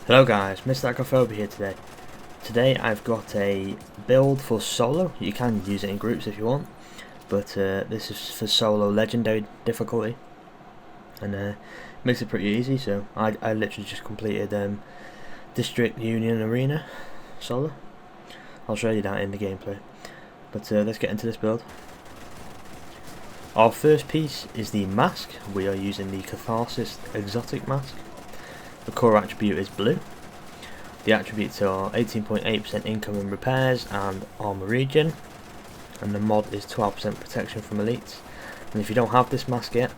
Hello guys, Mr. Agophobia here today. Today I've got a build for solo. You can use it in groups if you want, but this is for solo legendary difficulty, and makes it pretty easy. So I literally just completed District Union Arena solo. I'll show you that in the gameplay, but let's get into this build. Our first piece is the mask. We are using the Catharsis Exotic Mask. The core attribute is blue. The attributes are 18.8% incoming repairs and armor regen, and the mod is 12% protection from elites. And if you don't have this mask yet,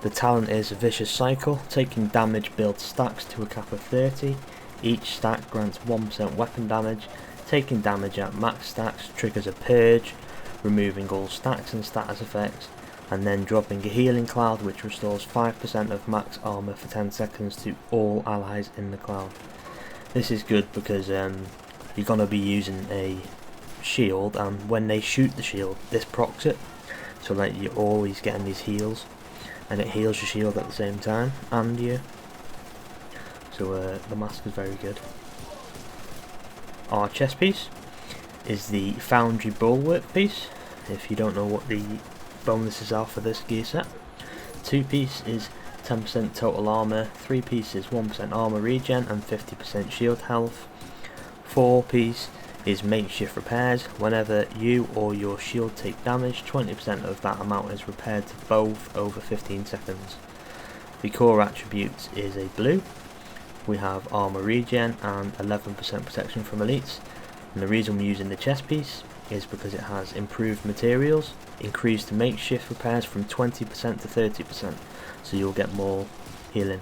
the talent is Vicious Cycle. Taking damage builds stacks to a cap of 30. Each stack grants 1% weapon damage. Taking damage at max stacks triggers a purge, removing all stacks and status effects, and then dropping a healing cloud which restores 5% of max armor for 10 seconds to all allies in the cloud. This is good because you're going to be using a shield, and when they shoot the shield this procs it, so that you're always getting these heals, and it heals your shield at the same time, and you. So the mask is very good. Our chest piece is the Foundry Bulwark piece. If you don't know what the bonuses are for this gear set, 2 piece is 10% total armor, 3 piece is 1% armor regen and 50% shield health, 4 piece is makeshift repairs. Whenever you or your shield take damage, 20% of that amount is repaired to both over 15 seconds. The core attributes is a blue. We have armor regen and 11% protection from elites, and the reason we're using the chest piece is because it has improved materials, increased makeshift repairs from 20% to 30%, so you'll get more healing.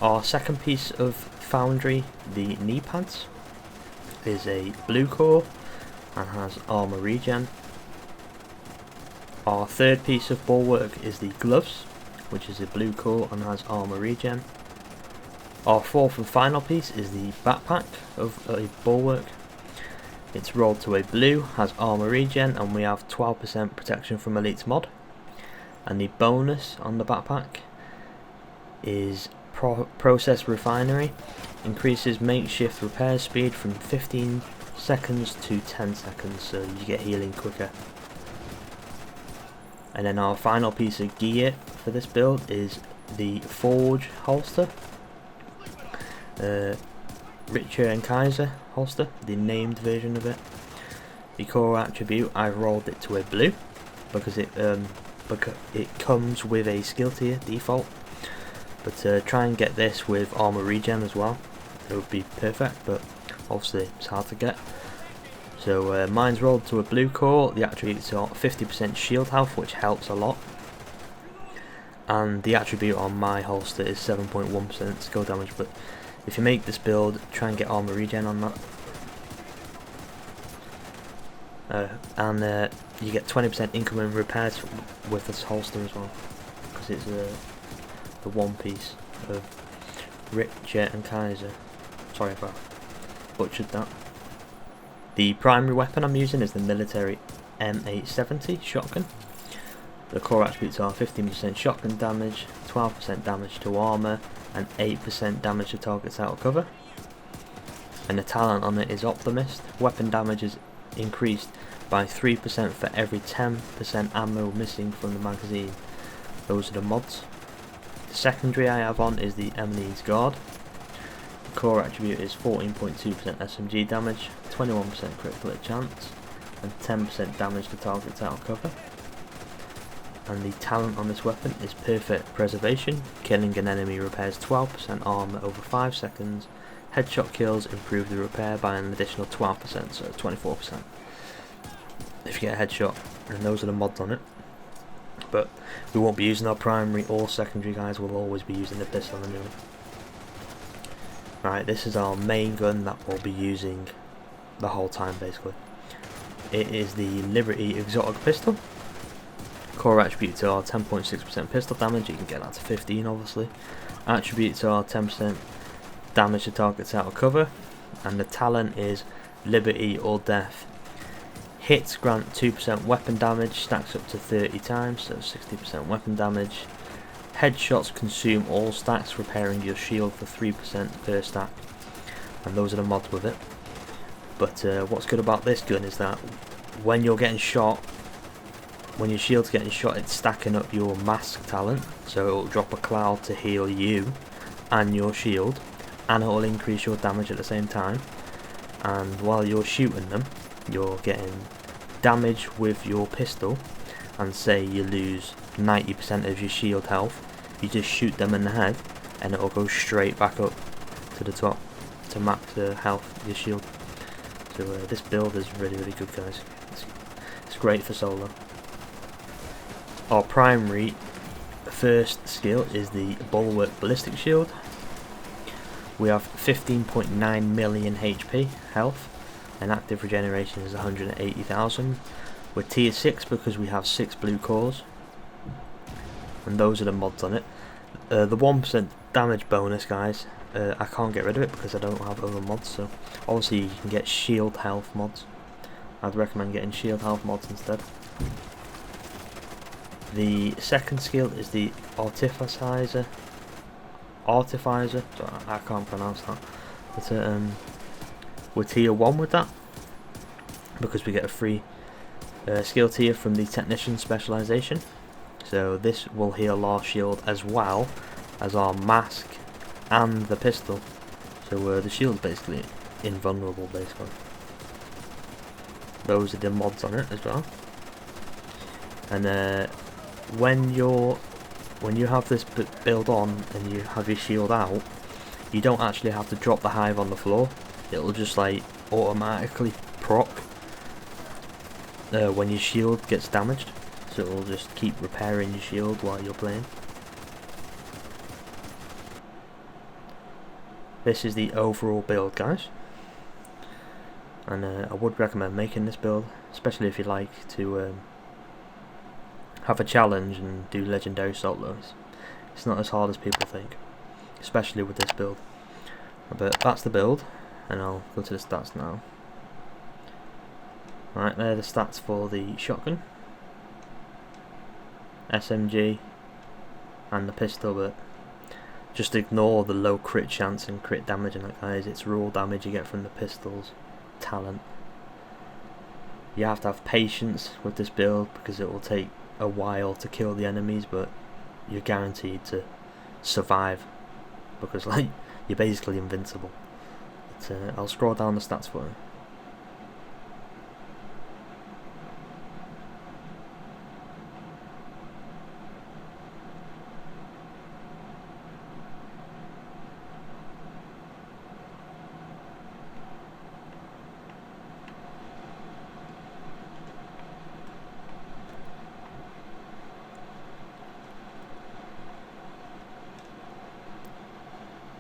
Our second piece of Foundry, the knee pads, is a blue core and has armor regen. Our third piece of Bulwark is the gloves, which is a blue core and has armor regen. Our fourth and final piece is the backpack of a Bulwark. It's rolled to a blue, has armor regen, and we have 12% protection from elites mod. And the bonus on the backpack is process refinery, increases makeshift repair speed from 15 seconds to 10 seconds, so you get healing quicker. And then our final piece of gear for this build is the Forge holster, Richter and Kaiser holster, the named version of it. The core attribute, I've rolled it to a blue because it comes with a skill tier default, but try and get this with armor regen as well. It would be perfect, but obviously it's hard to get. So mine's rolled to a blue core. The attributes are 50% shield health, which helps a lot, and the attribute on my holster is 7.1% skill damage, but if you make this build, try and get armor regen on that. And you get 20% incoming repairs with this holster as well, because it's the one piece of Richter and Kaiser. Sorry if I butchered that. The primary weapon I'm using is the military M870 shotgun. The core attributes are 15% shotgun damage, 12% damage to armor, and 8% damage to targets out of cover. And the talent on it is Optimist. Weapon damage is increased by 3% for every 10% ammo missing from the magazine. Those are the mods. The secondary I have on is the Eminence Guard. The core attribute is 14.2% SMG damage, 21% critical hit chance, and 10% damage to targets out of cover. And the talent on this weapon is Perfect Preservation. Killing an enemy repairs 12% armor over 5 seconds. Headshot kills improve the repair by an additional 12%, so 24% if you get a headshot. And those are the mods on it. But we won't be using our primary or secondary guys, we'll always be using the pistol anyway. Right, this is our main gun that we'll be using the whole time basically. It is the Liberty Exotic Pistol. Core attributes are 10.6% pistol damage, you can get that to 15 obviously. Attributes are 10% damage to targets out of cover, and the talent is Liberty or Death. Hits grant 2% weapon damage, stacks up to 30 times, so 60% weapon damage. Headshots consume all stacks, repairing your shield for 3% per stack, and those are the mods with it. But what's good about this gun is that when you're getting shot, when your shield's getting shot, it's stacking up your mask talent, so it'll drop a cloud to heal you and your shield, and it'll increase your damage at the same time. And while you're shooting them, you're getting damage with your pistol, and say you lose 90% of your shield health, you just shoot them in the head and it'll go straight back up to the top to max the health of your shield. So this build is really good, guys. It's great for solo. Our primary first skill is the Bulwark Ballistic Shield. We have 15.9 million HP health, and active regeneration is 180,000. We're tier 6 because we have 6 blue cores, and those are the mods on it. The 1% damage bonus, guys, I can't get rid of it because I don't have other mods, so obviously you can get shield health mods. I'd recommend getting shield health mods instead. The second skill is the Artificer. I can't pronounce that. But we're tier 1 with that because we get a free skill tier from the Technician specialization. So this will heal our shield as well as our mask and the pistol. So the shield's basically invulnerable, basically. Those are the mods on it as well. And when you have this build on and you have your shield out, you don't actually have to drop the hive on the floor. It'll just like automatically proc when your shield gets damaged, so it'll just keep repairing your shield while you're playing. This is the overall build, guys, and I would recommend making this build, especially if you like to have a challenge and do legendary solos. It's not as hard as people think, especially with this build. But that's the build, and I'll go to the stats now. Right, there are the stats for the shotgun, SMG and the pistol, but just ignore the low crit chance and crit damage in that, guys. It's raw damage you get from the pistol's talent. You have to have patience with this build because it will take a while to kill the enemies, but you're guaranteed to survive because like you're basically invincible. But, I'll scroll down the stats for you.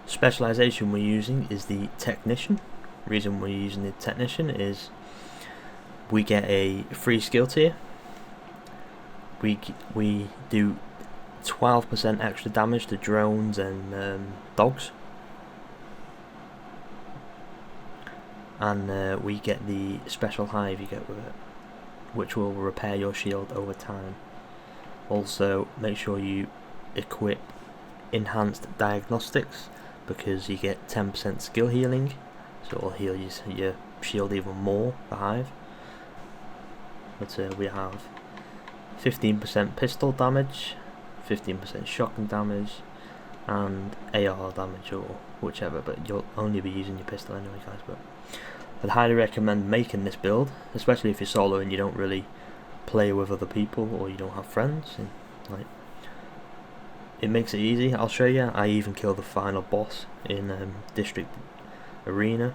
Specialization we're using is the Technician. Reason we're using the Technician is we get a free skill tier. We do 12% extra damage to drones and dogs, and we get the special hive you get with it, which will repair your shield over time. Also, make sure you equip enhanced diagnostics, because you get 10% skill healing, so it'll heal your shield even more, the hive. But we have 15% pistol damage, 15% shotgun damage, and AR damage, or whichever, but you'll only be using your pistol anyway, guys. But I'd highly recommend making this build, especially if you're solo and you don't really play with other people or you don't have friends. And, like, it makes it easy. I'll show you. I even killed the final boss in District Arena,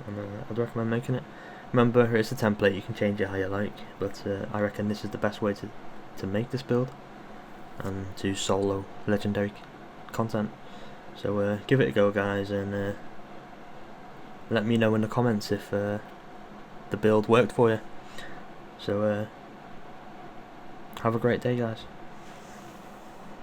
and I'd recommend making it. Remember, it's a template, you can change it how you like, but I reckon this is the best way to make this build and to solo legendary content. So give it a go, guys, and let me know in the comments if the build worked for you. So have a great day, guys.